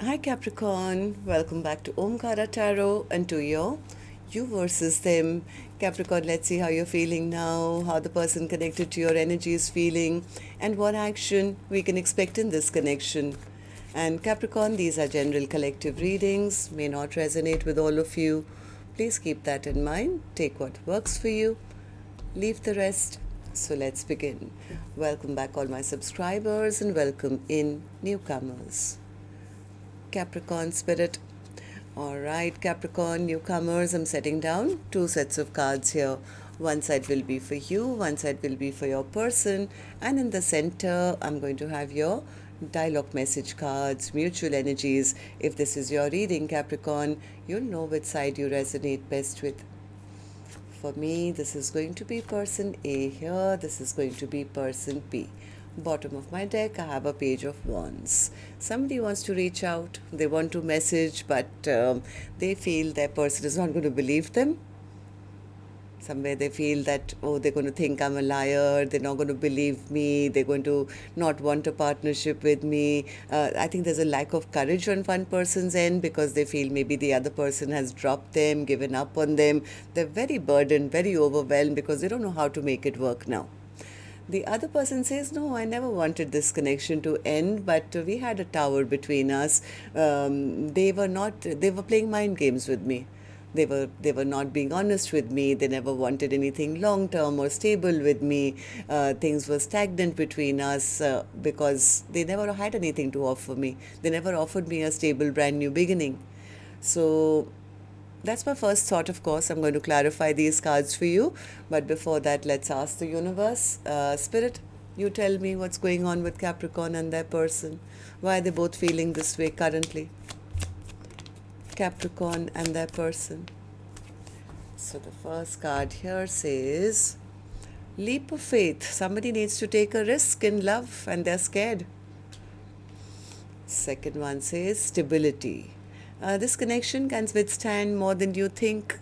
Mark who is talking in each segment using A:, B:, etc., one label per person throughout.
A: Hi Capricorn, welcome back to Omkaratarot and to your you versus them. Capricorn, let's see how you're feeling now, how the person connected to your energy is feeling, and what action we can expect in this connection. And Capricorn, these are general collective readings, may not resonate with all of you. Please keep that in mind. Take what works for you, leave the rest. So let's begin. Welcome back, all my subscribers, and welcome in newcomers. Capricorn spirit. Alright, Capricorn newcomers, I'm setting down two sets of cards here. One side will be for you, one side will be for your person, and in the center I'm going to have your dialogue message cards, mutual energies. If this is your reading, Capricorn, you'll know which side you resonate best with. For me, this is going to be person A here, this is going to be person B. Bottom of my deck, I have a page of wands. Somebody wants to reach out, they want to message, but they feel their person is not going to believe them. Somewhere they feel that, oh, they're going to think I'm a liar, they're not going to believe me, they're going to not want a partnership with me. I think there's a lack of courage on one person's end because they feel maybe the other person has dropped them, given up on them. They're very burdened, very overwhelmed because they don't know how to make it work now. The other person says, no, I never wanted this connection to end, but we had a tower between us. They were playing mind games with me. They were not being honest with me. They never wanted anything long-term or stable with me. Things were stagnant between us because they never had anything to offer me. They never offered me a stable, brand new beginning. So that's my first thought, of course. I'm going to clarify these cards for you. But before that, let's ask the universe. Spirit, you tell me what's going on with Capricorn and their person. Why are they both feeling this way currently? Capricorn and their person. So the first card here says, leap of faith. Somebody needs to take a risk in love and they're scared. Second one says, stability. This connection can withstand more than you think,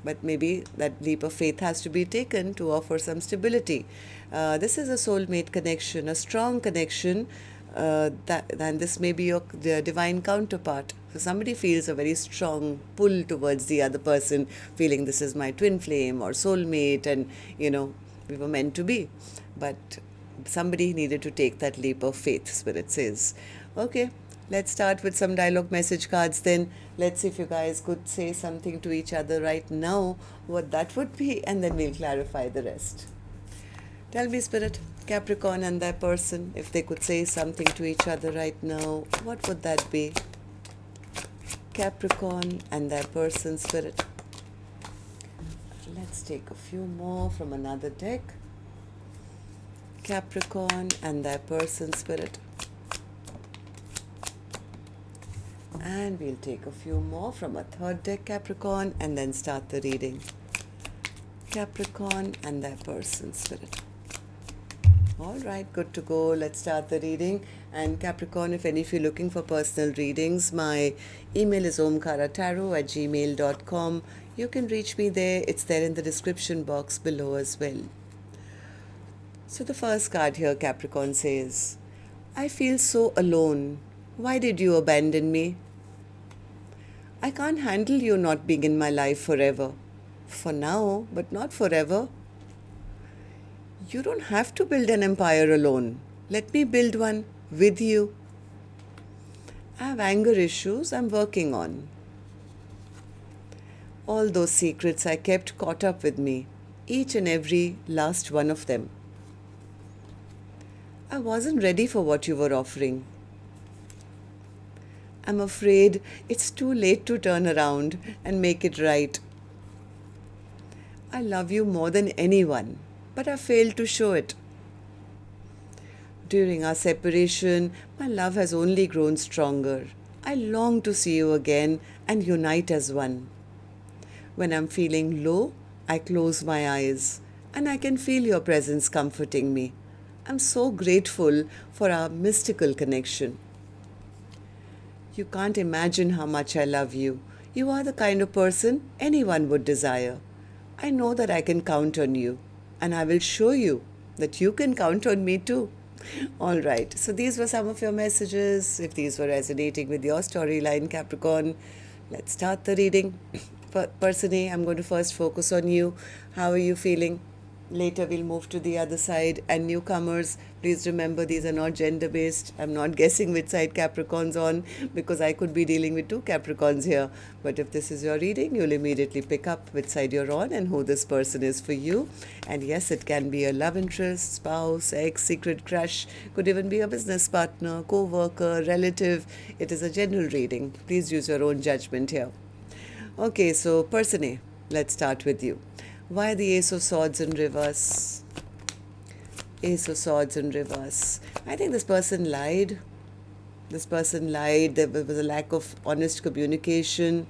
A: but maybe that leap of faith has to be taken to offer some stability. This is a soulmate connection, a strong connection, and this may be your divine counterpart. So somebody feels a very strong pull towards the other person, feeling this is my twin flame or soulmate, and we were meant to be. But somebody needed to take that leap of faith, Spirit says. Okay. Let's start with some dialogue message cards then. Let's see if you guys could say something to each other right now, what that would be, and then we'll clarify the rest. Tell me, Spirit, Capricorn and their person, if they could say something to each other right now, what would that be? Capricorn and their person, Spirit. Let's take a few more from another deck. Capricorn and their person, Spirit. And we'll take a few more from a third deck, Capricorn, and then start the reading. Capricorn and their person, Spirit. All right, good to go. Let's start the reading. And Capricorn, if any of you are looking for personal readings, my email is omkaratarot@gmail.com. You can reach me there. It's there in the description box below as well. So the first card here, Capricorn says, I feel so alone. Why did you abandon me? I can't handle you not being in my life forever. For now, but not forever. You don't have to build an empire alone. Let me build one with you. I have anger issues I'm working on. All those secrets I kept caught up with me, each and every last one of them. I wasn't ready for what you were offering. I'm afraid it's too late to turn around and make it right. I love you more than anyone, but I failed to show it. During our separation, my love has only grown stronger. I long to see you again and unite as one. When I'm feeling low, I close my eyes and I can feel your presence comforting me. I'm so grateful for our mystical connection. You can't imagine how much I love you. You are the kind of person anyone would desire. I know that I can count on you, and I will show you that you can count on me too. All right. So these were some of your messages. If these were resonating with your storyline, Capricorn, let's start the reading. Person A, I'm going to first focus on you. How are you feeling? Later, we'll move to the other side. And newcomers, please remember these are not gender based. I'm not guessing which side Capricorn's on because I could be dealing with two Capricorns here. But if this is your reading, you'll immediately pick up which side you're on and who this person is for you. And yes, it can be a love interest, spouse, ex, secret crush, could even be a business partner, co worker, relative. It is a general reading. Please use your own judgment here. Okay, so person A, let's start with you. Why the Ace of Swords in reverse? Ace of Swords in reverse. I think this person lied. This person lied. There was a lack of honest communication.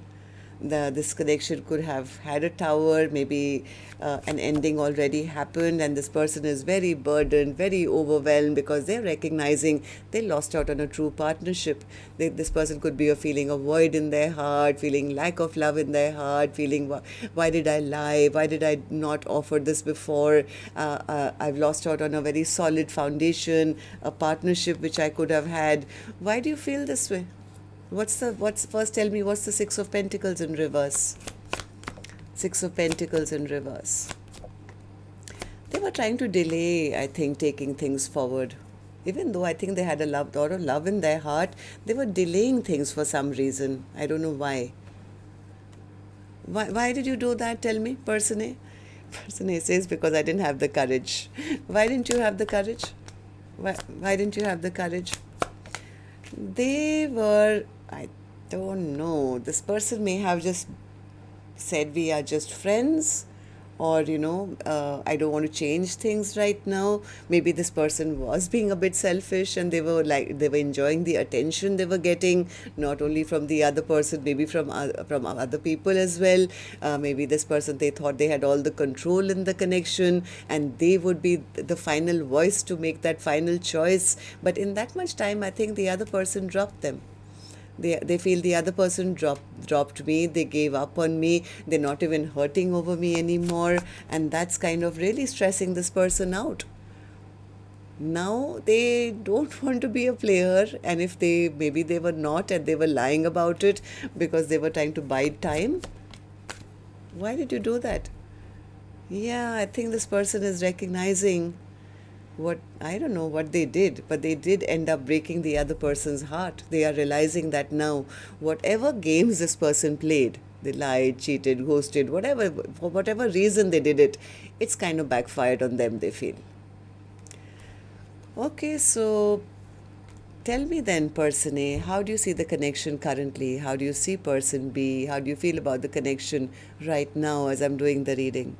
A: This connection could have had a tower, maybe an ending already happened, and this person is very burdened, very overwhelmed because they're recognizing they lost out on a true partnership. This person could be feeling a void in their heart, feeling lack of love in their heart, feeling why did I lie? Why did I not offer this before? I've lost out on a very solid foundation, a partnership which I could have had. Why do you feel this way? First tell me, what's the Six of Pentacles in reverse? Six of Pentacles in reverse. They were trying to delay, I think, taking things forward. Even though I think they had a lot of love in their heart, they were delaying things for some reason. I don't know why. Why did you do that? Tell me, person A. Person A says, because I didn't have the courage. Why didn't you have the courage? Why didn't you have the courage? They were, I don't know, this person may have just said we are just friends, or I don't want to change things right now. Maybe this person was being a bit selfish and they were enjoying the attention they were getting, not only from the other person, maybe from other people as well. Maybe this person, they thought they had all the control in the connection and they would be the final voice to make that final choice. But in that much time, I think the other person dropped them. They feel the other person dropped me, they gave up on me, they're not even hurting over me anymore, and that's kind of really stressing this person out. Now they don't want to be a player, and if maybe they were not and they were lying about it because they were trying to bide time. Why did you do that? Yeah, I think this person is recognizing I don't know what they did, but they did end up breaking the other person's heart. They are realizing that now, whatever games this person played, they lied, cheated, ghosted, for whatever reason they did it, it's kind of backfired on them, they feel. Okay, so tell me then, person A, how do you see the connection currently? How do you see person B? How do you feel about the connection right now as I'm doing the reading?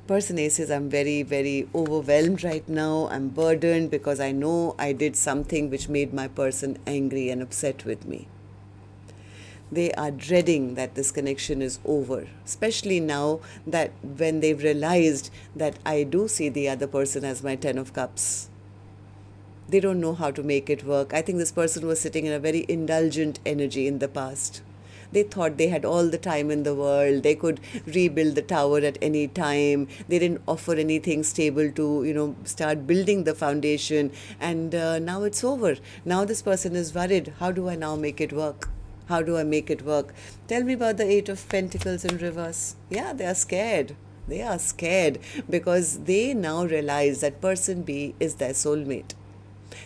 A: Person A says, I'm very, very overwhelmed right now. I'm burdened because I know I did something which made my person angry and upset with me. They are dreading that this connection is over, especially now that when they've realized that I do see the other person as my Ten of Cups. They don't know how to make it work. I think this person was sitting in a very indulgent energy in the past. They thought they had all the time in the world. They could rebuild the tower at any time. They didn't offer anything stable to, start building the foundation. And now it's over. Now this person is worried. How do I now make it work? How do I make it work? Tell me about the Eight of Pentacles in reverse. Yeah, they are scared. They are scared because they now realize that person B is their soulmate.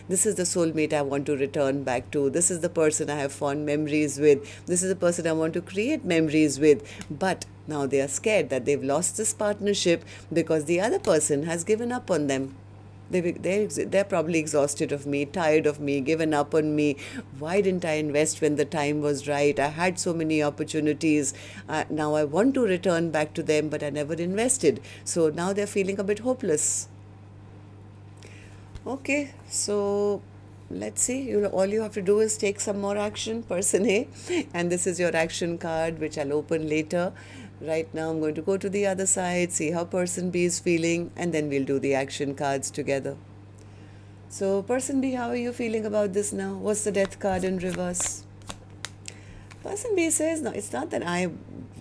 A: This is the soulmate I want to return back to. This is the person I have fond memories with. This is the person I want to create memories with. But now they are scared that they've lost this partnership because the other person has given up on them. They're probably exhausted of me, tired of me, given up on me. Why didn't I invest when the time was right? I had so many opportunities. Now I want to return back to them, but I never invested. So now they're feeling a bit hopeless. Okay, so let's see. All you have to do is take some more action, person A. And this is your action card, which I'll open later. Right now, I'm going to go to the other side, see how person B is feeling, and then we'll do the action cards together. So, person B, how are you feeling about this now? What's the Death card in reverse? Person B says, no, it's not that I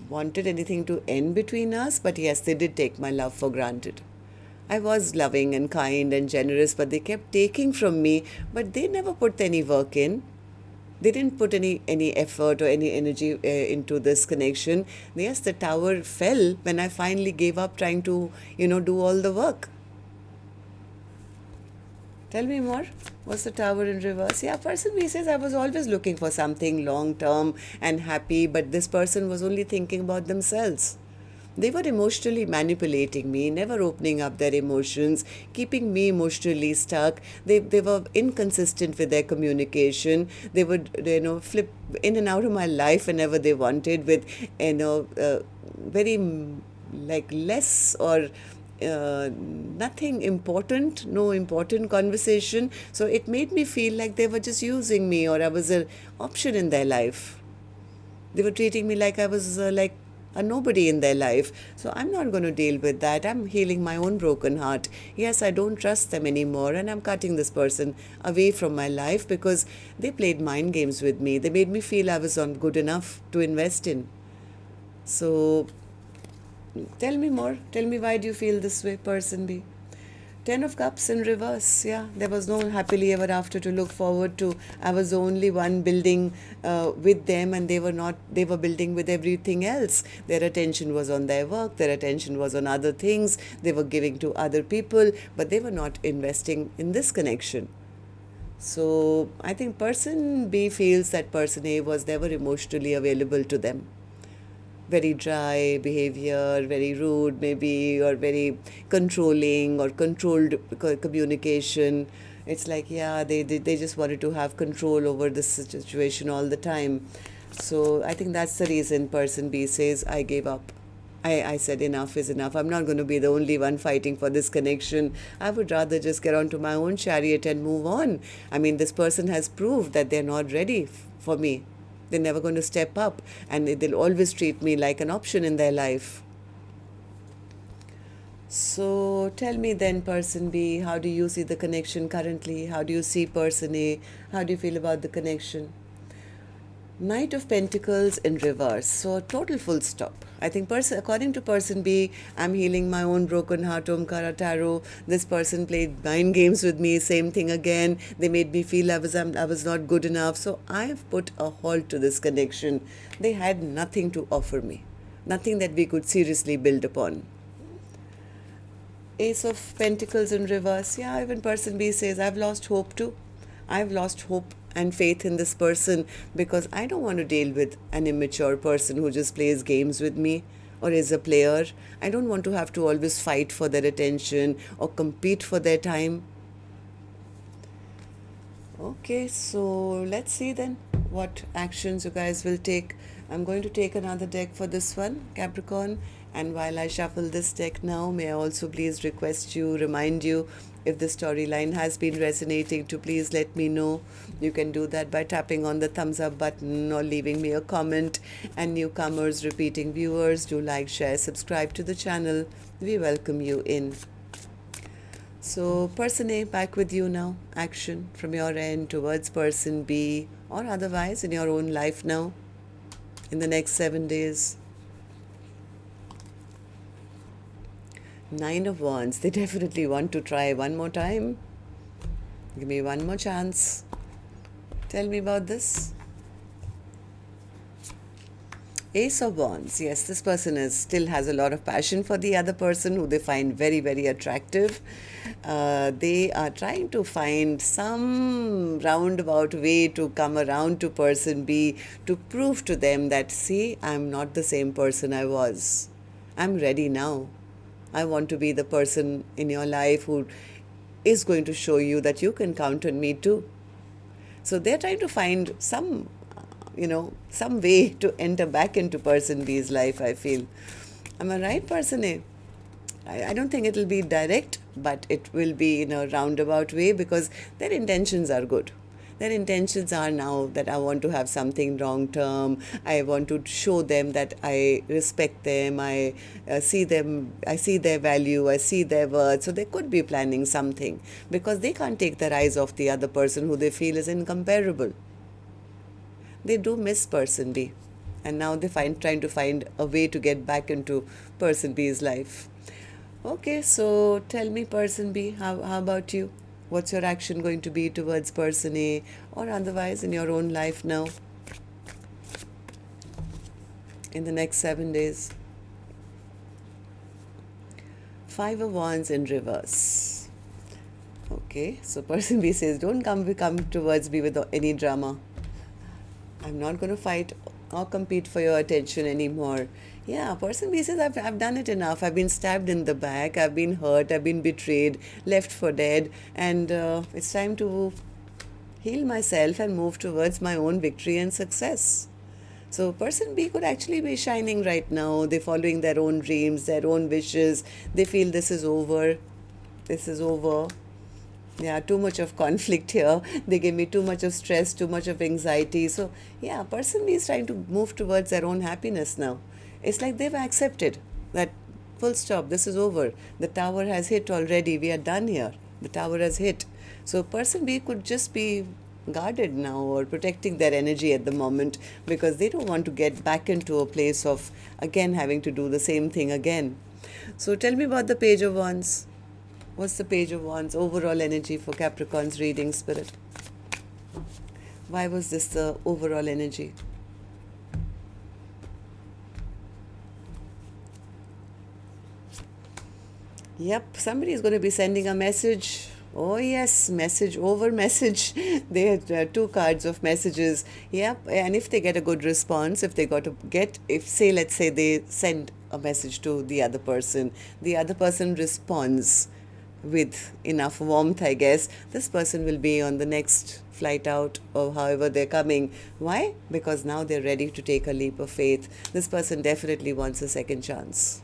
A: wanted anything to end between us, but yes, they did take my love for granted. I was loving and kind and generous, but they kept taking from me, but they never put any work in. They didn't put any effort or any energy into this connection. Yes, the tower fell when I finally gave up trying to, do all the work. Tell me more. What's the tower in reverse? Yeah, person B says, I was always looking for something long term and happy, but this person was only thinking about themselves. They were emotionally manipulating me, never opening up their emotions, keeping me emotionally stuck. They were inconsistent with their communication. They would, flip in and out of my life whenever they wanted with, very like less or nothing important, no important conversation. So it made me feel like they were just using me or I was an option in their life. They were treating me like I was like a nobody in their life. So I'm not going to deal with that. I'm healing my own broken heart. Yes, I don't trust them anymore and I'm cutting this person away from my life because they played mind games with me. They made me feel I was not good enough to invest in. So tell me more. Tell me, why do you feel this way, person B? Ten of Cups in reverse. Yeah, there was no happily ever after to look forward to. I was the only one building with them and they were not. They were building with everything else. Their attention was on their work. Their attention was on other things. They were giving to other people, but they were not investing in this connection. So I think person B feels that person A was never emotionally available to them. Very dry behavior, very rude maybe, or very controlling or controlled communication. It's like, yeah, they just wanted to have control over this situation all the time. So I think that's the reason person B says, I gave up. I said enough is enough. I'm not going to be the only one fighting for this connection. I would rather just get onto my own chariot and move on. I mean, this person has proved that they're not ready for me. They're never going to step up and they'll always treat me like an option in their life. So tell me then, person B, how do you see the connection currently? How do you see person A? How do you feel about the connection? Knight of Pentacles in reverse. So total full stop. I think according to person B, I'm healing my own broken heart, Omkaratarot. This person played mind games with me, same thing again. They made me feel I was not good enough. So I've put a halt to this connection. They had nothing to offer me. Nothing that we could seriously build upon. Ace of Pentacles in reverse. Yeah, even person B says, I've lost hope too. I've lost hope and faith in this person because I don't want to deal with an immature person who just plays games with me or is a player. I don't want to have to always fight for their attention or compete for their time. Okay, so let's see then what actions you guys will take. I'm going to take another deck for this one, Capricorn. And while I shuffle this deck now, may I also please remind you, if the storyline has been resonating, to please let me know. You can do that by tapping on the thumbs up button or leaving me a comment. And newcomers, repeating viewers, do like, share, subscribe to the channel. We welcome you in. So person A, back with you now. Action from your end towards person B or otherwise in your own life now in the next 7 days. Nine of Wands. They definitely want to try one more time. Give me one more chance. Tell me about this. Ace of Wands. Yes, this person still has a lot of passion for the other person who they find very, very attractive. They are trying to find some roundabout way to come around to person B to prove to them that, see, I'm not the same person I was. I'm ready now. I want to be the person in your life who is going to show you that you can count on me too. So they're trying to find some way to enter back into person B's life, I feel. Am I right, person A? I don't think it will be direct, but it will be in a roundabout way because their intentions are good. Their intentions are now that I want to have something long term. I want to show them that I respect them. I see them. I see their value. I see their worth. So they could be planning something because they can't take their eyes off the other person who they feel is incomparable. They do miss person B, and now they trying to find a way to get back into person B's life. Okay, so tell me, person B, how about you? What's your action going to be towards person A or otherwise in your own life now in the next 7 days? Five of Wands in reverse. Okay, so person B says, don't come towards me with any drama. I'm not going to fight or compete for your attention anymore. Yeah, person B says, I've done it enough. I've been stabbed in the back, I've been hurt, I've been betrayed, left for dead, and it's time to heal myself and move towards my own victory and success. So person B could actually be shining right now. They're following their own dreams, their own wishes. They feel this is over. This is over. Yeah, too much of conflict here. They give me too much of stress, too much of anxiety. So yeah, person B is trying to move towards their own happiness now. It's like they've accepted that full stop, this is over. The tower has hit already. We are done here. The tower has hit. So person B could just be guarded now or protecting their energy at the moment because they don't want to get back into a place of again having to do the same thing again. So tell me about the Page of Wands. What's the Page of Wands overall energy for Capricorn's reading, Spirit? Why was this the overall energy? Yep, somebody is going to be sending a message. Oh yes, message over message. They had two cards of messages. Yep, and if they get a good response, if they got to get, if say, let's say they send a message to the other person responds with enough warmth, I guess, this person will be on the next flight out or however they're coming. Why? Because now they're ready to take a leap of faith. This person definitely wants a second chance.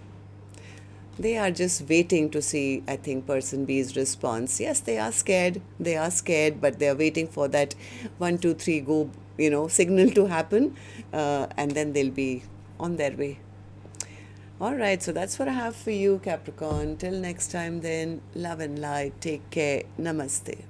A: They are just waiting to see, I think, person B's response. Yes, they are scared. They are scared, but they are waiting for that 1, 2, 3 go, signal to happen, and then they'll be on their way. All right, so that's what I have for you, Capricorn. Till next time, then, love and light. Take care. Namaste.